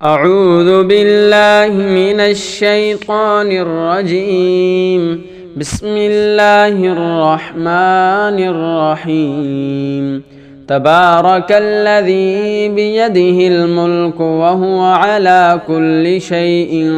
أعوذ بالله من الشيطان الرجيم. بسم الله الرحمن الرحيم. تبارك الذي بيده الملك وهو على كل شيء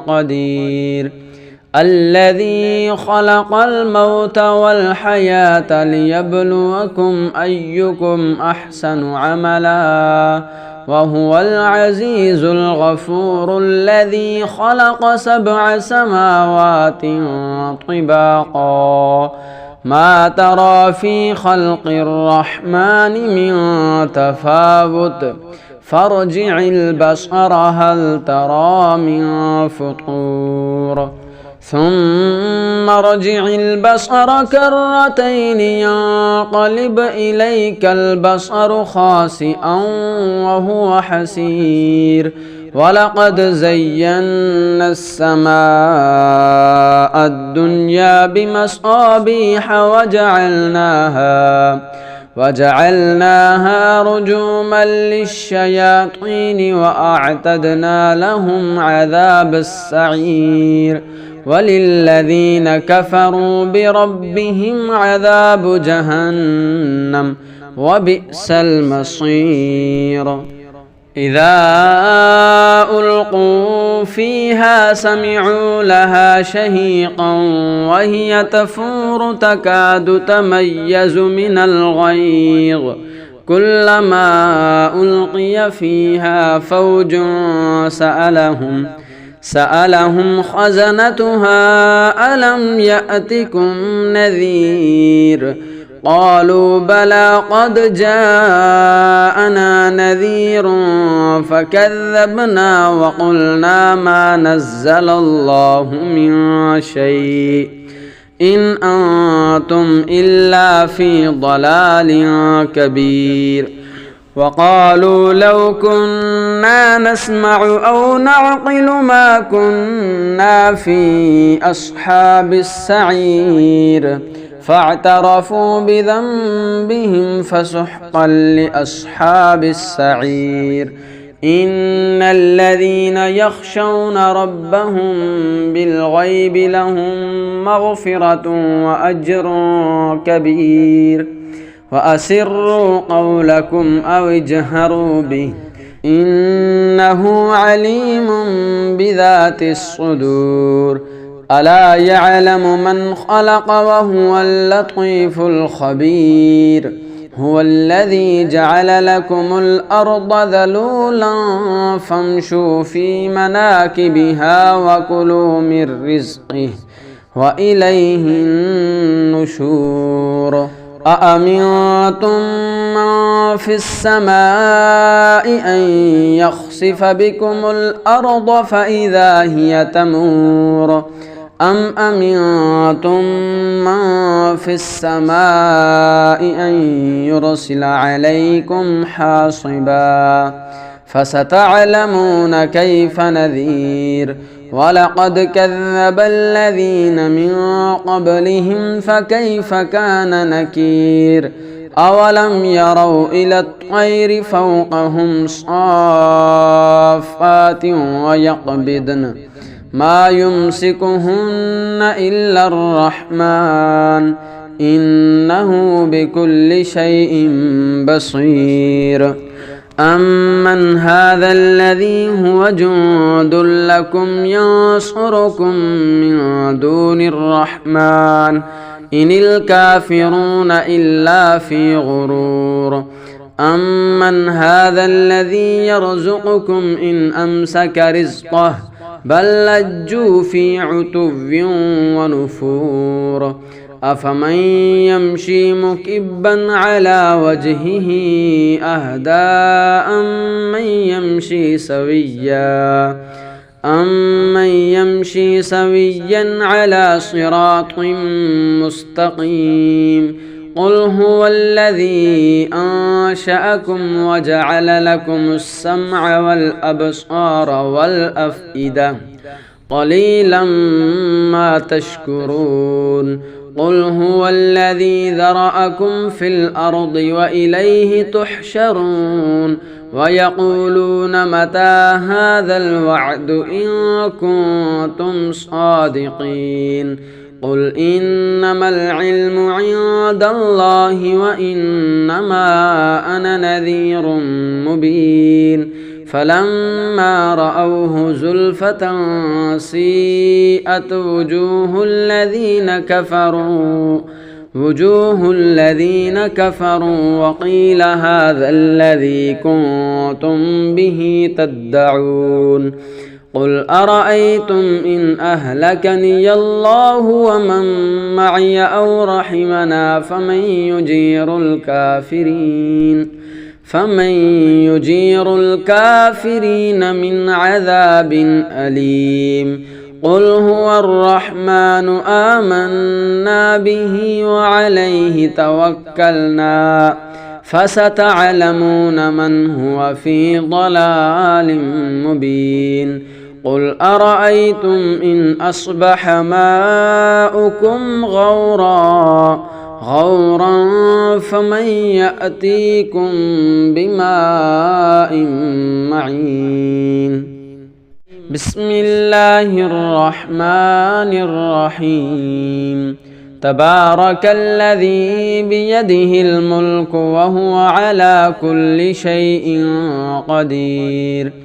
قدير. الذي خلق الموت والحياة ليبلوكم أيكم أحسن عملا وهو العزيز الغفور. الذي خلق 7 سماوات طباقا ما ترى في خلق الرحمن من تفاوت فارجع البصر هل ترى من فطور ثم ارجع البصر كرتين ينقلب إليك البصر خاسئا وهو حسير. ولقد زينا السماء الدنيا بمصابيح وجعلناها رجوما للشياطين وأعتدنا لهم عذاب السعير. وللذين كفروا بربهم عذاب جهنم وبئس المصير. إذا ألقوا فيها سمعوا لها شهيقا وهي تفور تكاد تميز من الغيظ. كلما ألقي فيها فوج سألهم خزنتها ألم يأتكم نذير. قالوا بلى قد جاءنا نذير فكذبنا وقلنا ما نزل الله من شيء إن أنتم إلا في ضلال كبير. وقالوا لو كنا نسمع أو نعقل ما كنا في أصحاب السعير فاعترفوا بذنبهم فسحقا لأصحاب السعير. إن الذين يخشون ربهم بالغيب لهم مغفرة وأجر كبير. وأسروا قولكم أو اجهروا به إنه عليم بذات الصدور. ألا يعلم من خلق وهو اللطيف الخبير. هو الذي جعل لكم الأرض ذلولا فامشوا في مناكبها وكلوا من رزقه وإليه النشور. أأمنتم من في السماء أن يخسف بكم الأرض فإذا هي تمور أم أمنتم من في السماء أن يرسل عليكم حاصبا فستعلمون كيف نذير. ولقد كذب الذين من قبلهم فكيف كان نكير. أولم يروا إلى الطير فوقهم صافات ويقبضن ما يمسكهن إلا الرحمن إنه بكل شيء بصير. أمن هذا الذي هو جند لكم ينصركم من دون الرحمن إن الكافرون إلا في غرور. أمن هذا الذي يرزقكم إن أمسك رزقه بل لجوا في عتو ونفور. أفمن يمشي مكبا على وجهه أهدى أمن يمشي سويا على صراط مستقيم. قل هو الذي أنشأكم وجعل لكم السمع والأبصار والأفئدة قليلا ما تشكرون. قل هو الذي ذرأكم في الأرض وإليه تحشرون ويقولون متى هذا الوعد إن كنتم صادقين قل إنما العلم عند الله وإنما أنا نذير مبين فلما رأوه زلفة سيئت وجوه الذين كفروا وقيل هذا الذي كنتم به تدعون قل أرأيتم إن أهلكني الله ومن معي أو رحمنا فمن يجير الكافرين من عذاب أليم قل هو الرحمن آمنا به وعليه توكلنا فستعلمون من هو في ضلال مبين قل أرأيتم إن أصبح ماؤكم غورا فمن يأتيكم بماء معين بسم الله الرحمن الرحيم تبارك الذي بيده الملك وهو على كل شيء قدير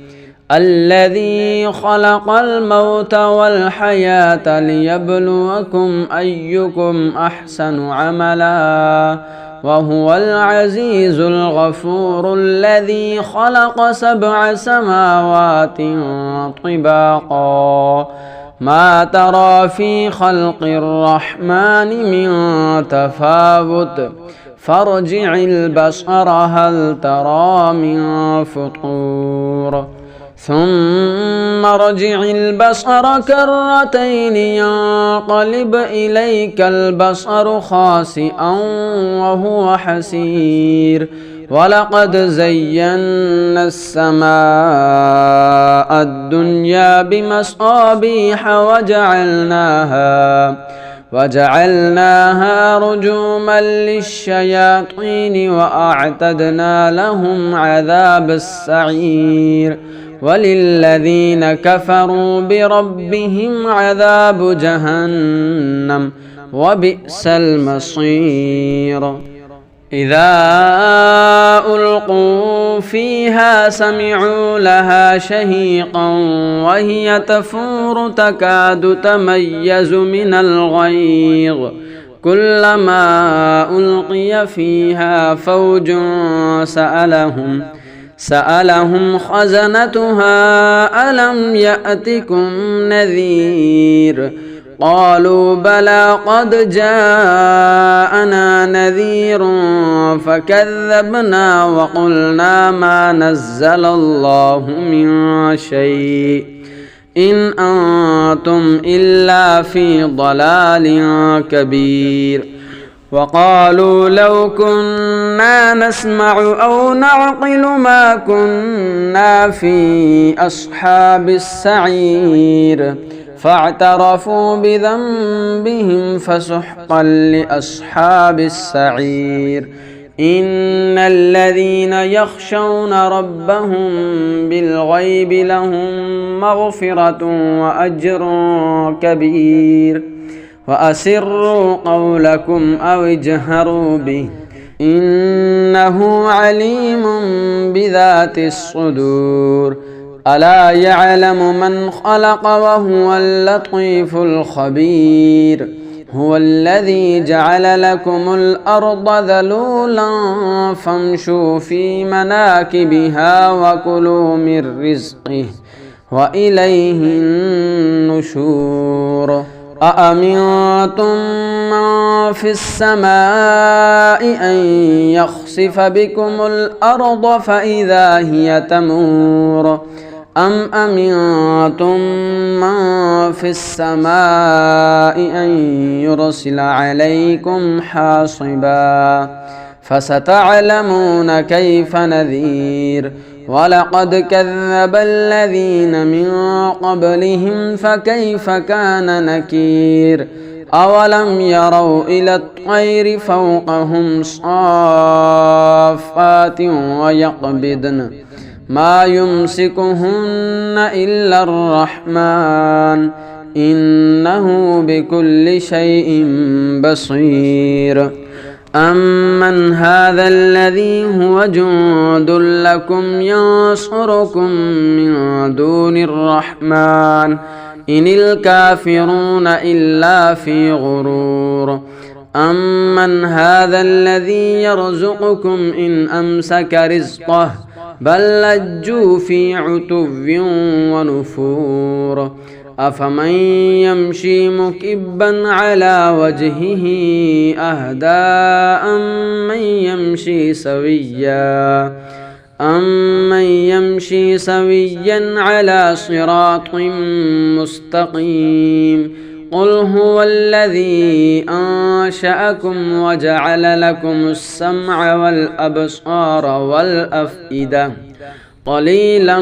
الذي خلق الموت والحياة ليبلوكم أيكم أحسن عملا وهو العزيز الغفور الذي خلق 7 سماوات طباقا ما ترى في خلق الرحمن من تفاوت فارجع البصر هل ترى من فطور ثم ارجع البصر كرتين ينقلب إليك البصر خاسئا وهو حسير ولقد زينا السماء الدنيا بمصابيح وجعلناها رجوما للشياطين وأعتدنا لهم عذاب السعير وللذين كفروا بربهم عذاب جهنم وبئس المصير إذا ألقوا فيها سمعوا لها شهيقا وهي تفور تكاد تميز من الغيظ كلما ألقي فيها فوج سألهم خزنتها ألم يأتكم نذير قالوا بلى قد جاءنا نذير فكذبنا وقلنا ما نزل الله من شيء إن أنتم إلا في ضلال كبير وقالوا لو كنا نسمع أو نعقل ما كنا في أصحاب السعير فاعترفوا بذنبهم فسحقا لأصحاب السعير إن الذين يخشون ربهم بالغيب لهم مغفرة وأجر كبير وأسروا قولكم أو اجهروا به إنه عليم بذات الصدور ألا يعلم من خلق وهو اللطيف الخبير هو الذي جعل لكم الأرض ذلولا فامشوا في مناكبها وكلوا من رزقه وإليه النشور أأمنتم من في السماء أن يخسف بكم الأرض فإذا هي تمور أم أمنتم من في السماء أن يرسل عليكم حاصبا فستعلمون كيف نذير ولقد كذب الذين من قبلهم فكيف كان نكير أولم يروا إلى الطير فوقهم صافات ويقبضن ما يمسكهن إلا الرحمن إنه بكل شيء بصير أمن هذا الذي هو جند لكم ينصركم من دون الرحمن إن الكافرون إلا في غرور أمن هذا الذي يرزقكم إن أمسك رزقه بل لجوا في عتو ونفور أفمن يمشي مكبا على وجهه أهدى أمن يمشي سويا على صراط مستقيم قل هو الذي أنشأكم وجعل لكم السمع والأبصار والأفئدة قليلا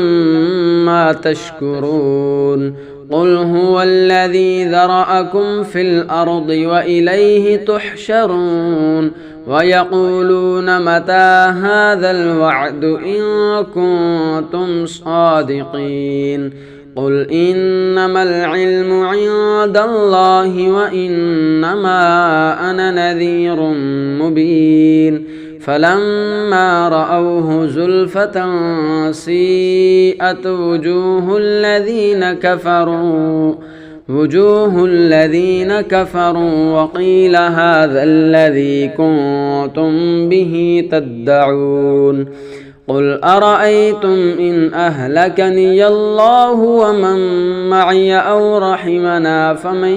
ما تشكرون قل هو الذي ذرأكم في الأرض وإليه تحشرون ويقولون متى هذا الوعد إن كنتم صادقين قل إنما العلم عند الله وإنما أنا نذير مبين فلما رأوه زلفة سيئت وجوه الذين كفروا وقيل هذا الذي كنتم به تدعون قل أرأيتم إن أهلكني الله ومن معي أو رحمنا فمن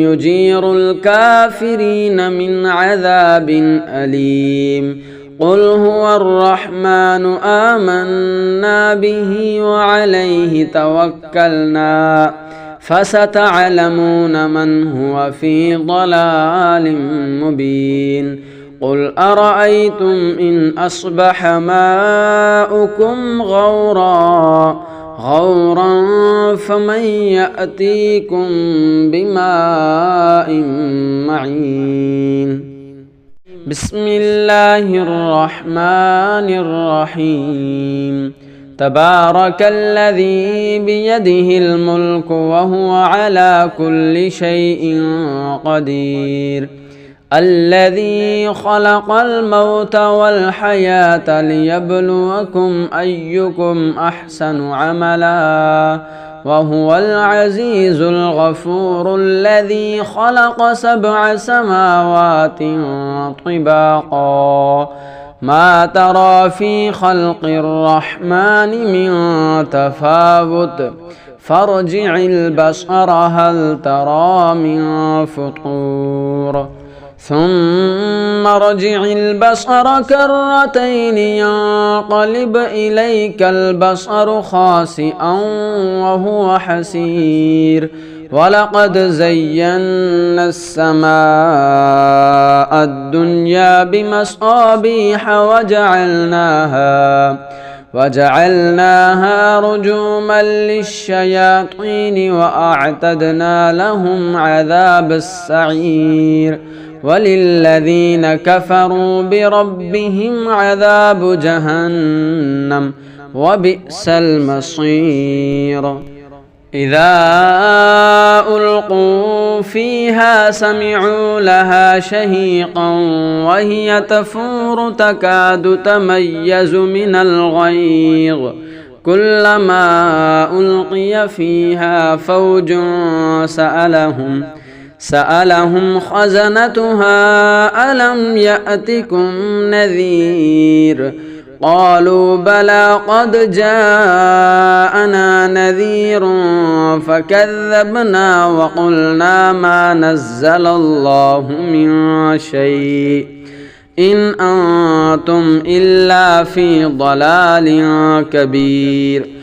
يجير الكافرين من عذاب أليم قل هو الرحمن آمنا به وعليه توكلنا فستعلمون من هو في ضلال مبين قل أرأيتم إن أصبح ماؤكم غورا فمن يأتيكم بماء معين بسم الله الرحمن الرحيم تبارك الذي بيده الملك وهو على كل شيء قدير الذي خلق الموت والحياة ليبلوكم أيكم أحسن عملا وهو العزيز الغفور الذي خلق 7 سماوات طباقا ما ترى في خلق الرحمن من تفاوت فارجع البصر هل ترى من فطور ثم ارجع البصر كرتين ينقلب إليك البصر خاسئا وهو حسير ولقد زينا السماء الدنيا بمصابيح وجعلناها رجوما للشياطين وأعتدنا لهم عذاب السعير وللذين كفروا بربهم عذاب جهنم وبئس المصير إذا ألقوا فيها سمعوا لها شهيقا وهي تفور تكاد تميز من الغيظ كلما ألقي فيها فوج سألهم خزنتها ألم يأتكم نذير قالوا بلى قد جاءنا نذير فكذبنا وقلنا ما نزل الله من شيء إن أنتم إلا في ضلال كبير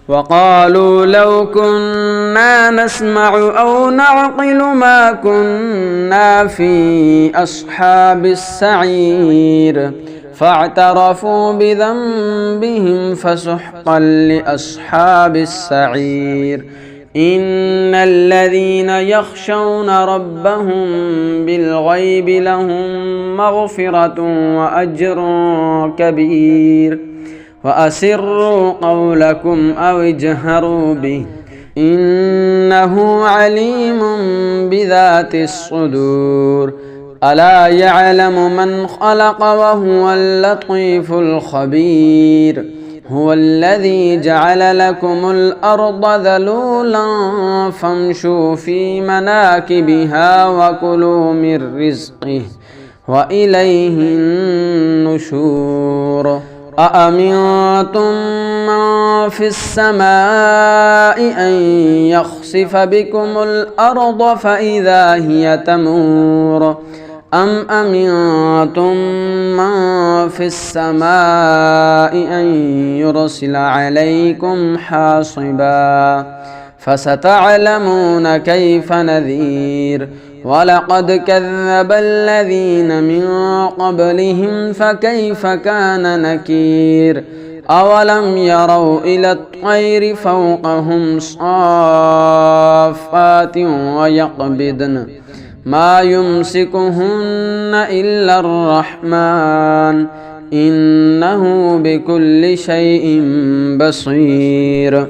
وقالوا لو كنا نسمع أو نعقل ما كنا في أصحاب السعير فاعترفوا بذنبهم فسحقا لأصحاب السعير إن الذين يخشون ربهم بالغيب لهم مغفرة وأجر كبير وأسروا قولكم أو اجهروا به إنه عليم بذات الصدور ألا يعلم من خلق وهو اللطيف الخبير هو الذي جعل لكم الأرض ذلولا فامشوا في مناكبها وكلوا من رزقه وإليه النشور أأمنتم من في السماء أن يخسف بكم الأرض فإذا هي تمور أم أمنتم من في السماء أن يرسل عليكم حاصبا فستعلمون كيف نذير ولقد كذب الذين من قبلهم فكيف كان نكير أولم يروا إلى الطير فوقهم صافات ويقبضن ما يمسكهن إلا الرحمن إنه بكل شيء بصير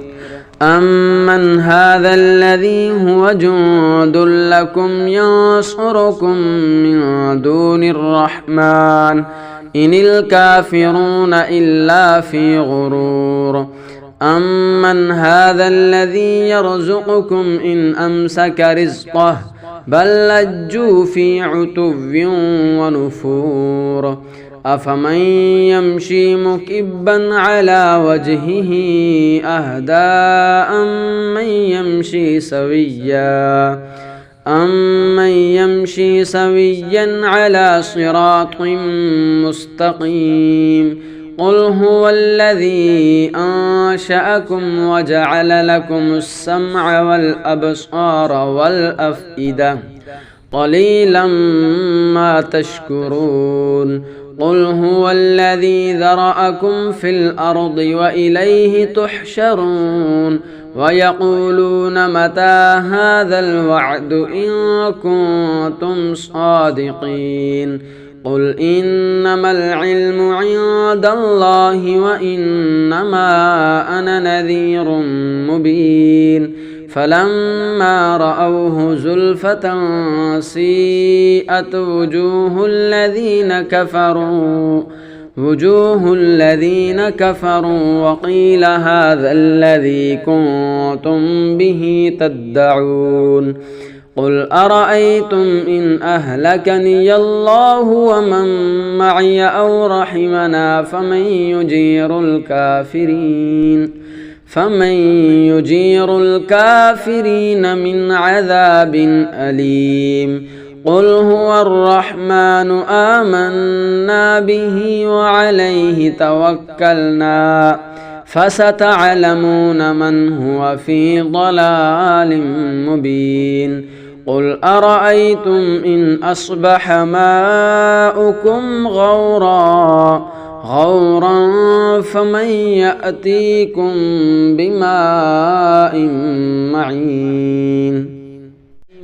أمن هذا الذي هو جند لكم ينصركم من دون الرحمن إن الكافرون إلا في غرور أمن هذا الذي يرزقكم إن أمسك رزقه بل لجوا في عتو ونفور أفمن يمشي مكبا على وجهه أهدى أمن يمشي سويا على صراط مستقيم قل هو الذي أنشأكم وجعل لكم السمع والأبصار والأفئدة قليلا ما تشكرون قل هو الذي ذرأكم في الأرض وإليه تحشرون ويقولون متى هذا الوعد إن كنتم صادقين قل إنما العلم عند الله وإنما أنا نذير مبين فلما رأوه زلفة سيئت وجوه الذين كفروا وقيل هذا الذي كنتم به تدعون قل أرأيتم إن أهلكني الله ومن معي أو رحمنا فمن يجير الكافرين من عذاب أليم قل هو الرحمن آمنا به وعليه توكلنا فستعلمون من هو في ضلال مبين قل أرأيتم إن أصبح ماؤكم غورا فمن يأتيكم بماء معين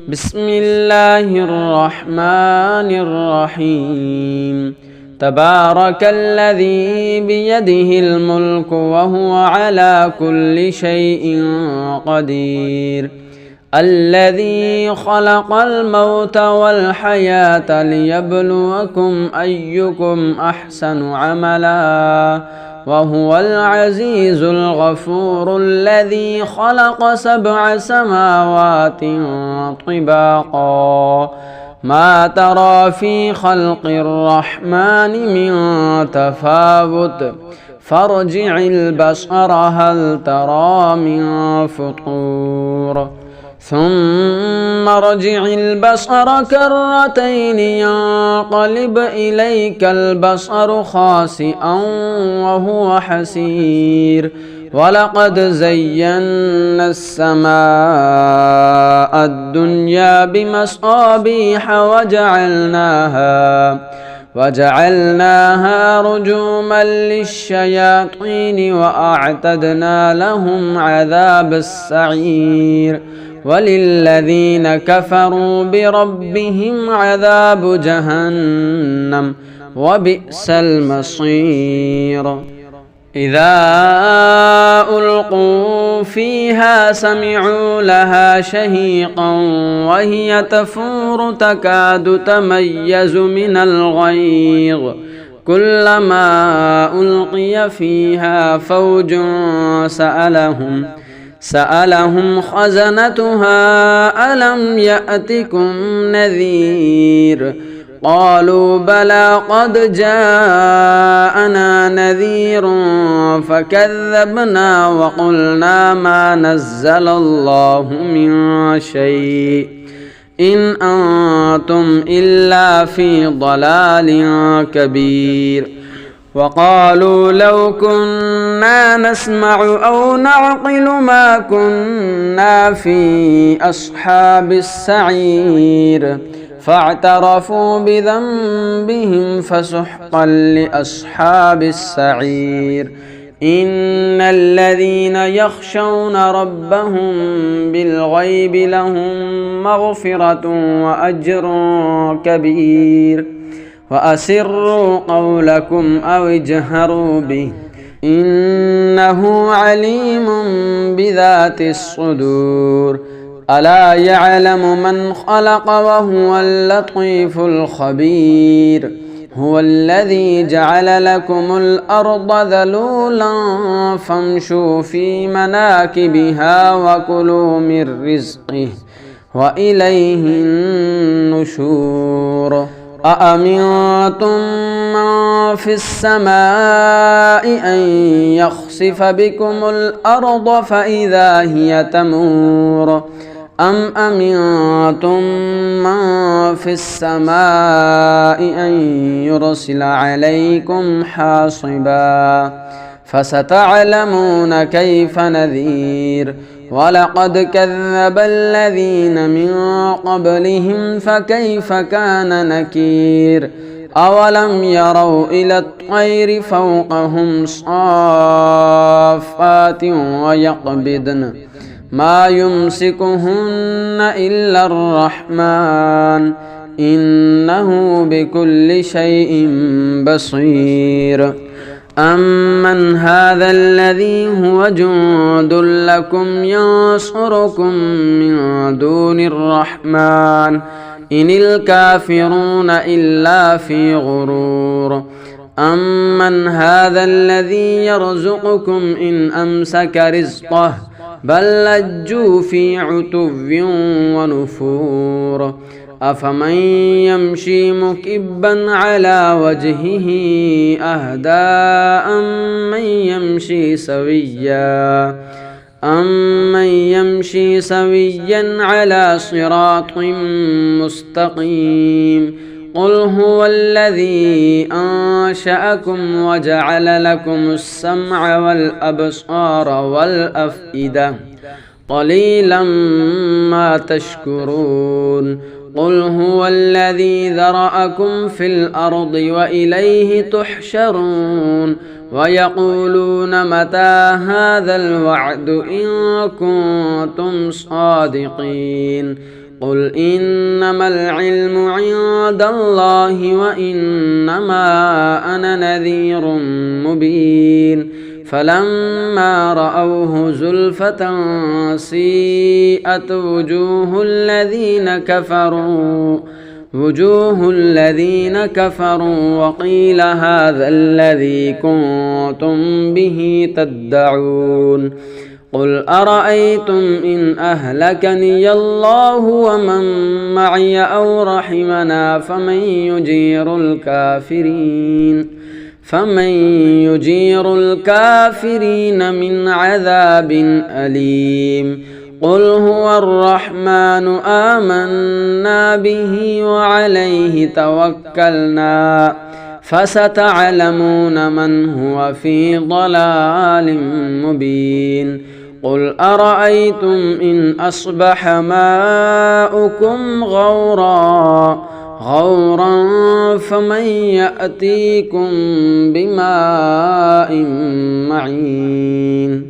بسم الله الرحمن الرحيم تبارك الذي بيده الملك وهو على كل شيء قدير الذي خلق الموت والحياة ليبلوكم أيكم أحسن عملا وهو العزيز الغفور الذي خلق 7 سماوات طباقا ما ترى في خلق الرحمن من تفاوت فارجع البصر هل ترى من فطور ثم ارجع البصر كرتين ينقلب إليك البصر خاسئا وهو حسير ولقد زينا السماء الدنيا بمصابيح وجعلناها رجوما للشياطين وأعتدنا لهم عذاب السعير وللذين كفروا بربهم عذاب جهنم وبئس المصير إذا ألقوا فيها سمعوا لها شهيقا وهي تفور تكاد تميز من الغيظ كلما ألقي فيها فوج سألهم خزنتها ألم يأتكم نذير قالوا بلى قد جاءنا نذير فكذبنا وقلنا ما نزل الله من شيء إن أنتم إلا في ضلال كبير وقالوا لو كنا نسمع أو نعقل ما كنا في أصحاب السعير فاعترفوا بذنبهم فسحقا لأصحاب السعير إن الذين يخشون ربهم بالغيب لهم مغفرة وأجر كبير وأسروا قولكم أو اجهروا به إنه عليم بذات الصدور ألا يعلم من خلق وهو اللطيف الخبير هو الذي جعل لكم الأرض ذلولا فامشوا في مناكبها وكلوا من رزقه وإليه النشور أأمنتم من في السماء أن يخسف بكم الأرض فإذا هي تمور أم أمنتم من في السماء أن يرسل عليكم حاصبا فستعلمون كيف نذير ولقد كذب الذين من قبلهم فكيف كان نكير أولم يروا إلى الطير فوقهم صافات ويقبضن ما يمسكهن إلا الرحمن إنه بكل شيء بصير أمن هذا الذي هو جند لكم ينصركم من دون الرحمن إن الكافرون إلا في غرور أمن هذا الذي يرزقكم إن أمسك رزقه بل لجوا في عتو ونفور أفمن يمشي مكبا على وجهه أهدى أمن يمشي سويا على صراط مستقيم قل هو الذي أنشأكم وجعل لكم السمع والأبصار والأفئدة قليلا ما تشكرون قل هو الذي ذرأكم في الأرض وإليه تحشرون ويقولون متى هذا الوعد إن كنتم صادقين قل إنما العلم عند الله وإنما أنا نذير مبين فلما رأوه زلفة سيئت وجوه الذين كفروا وقيل هذا الذي كنتم به تدعون قل أرأيتم إن أهلكني الله ومن معي أو رحمنا فمن يجير الكافرين من عذاب أليم قل هو الرحمن آمنا به وعليه توكلنا فستعلمون من هو في ضلال مبين قل أرأيتم إن أصبح ماؤكم غورا غورا فمن يأتيكم بماء معين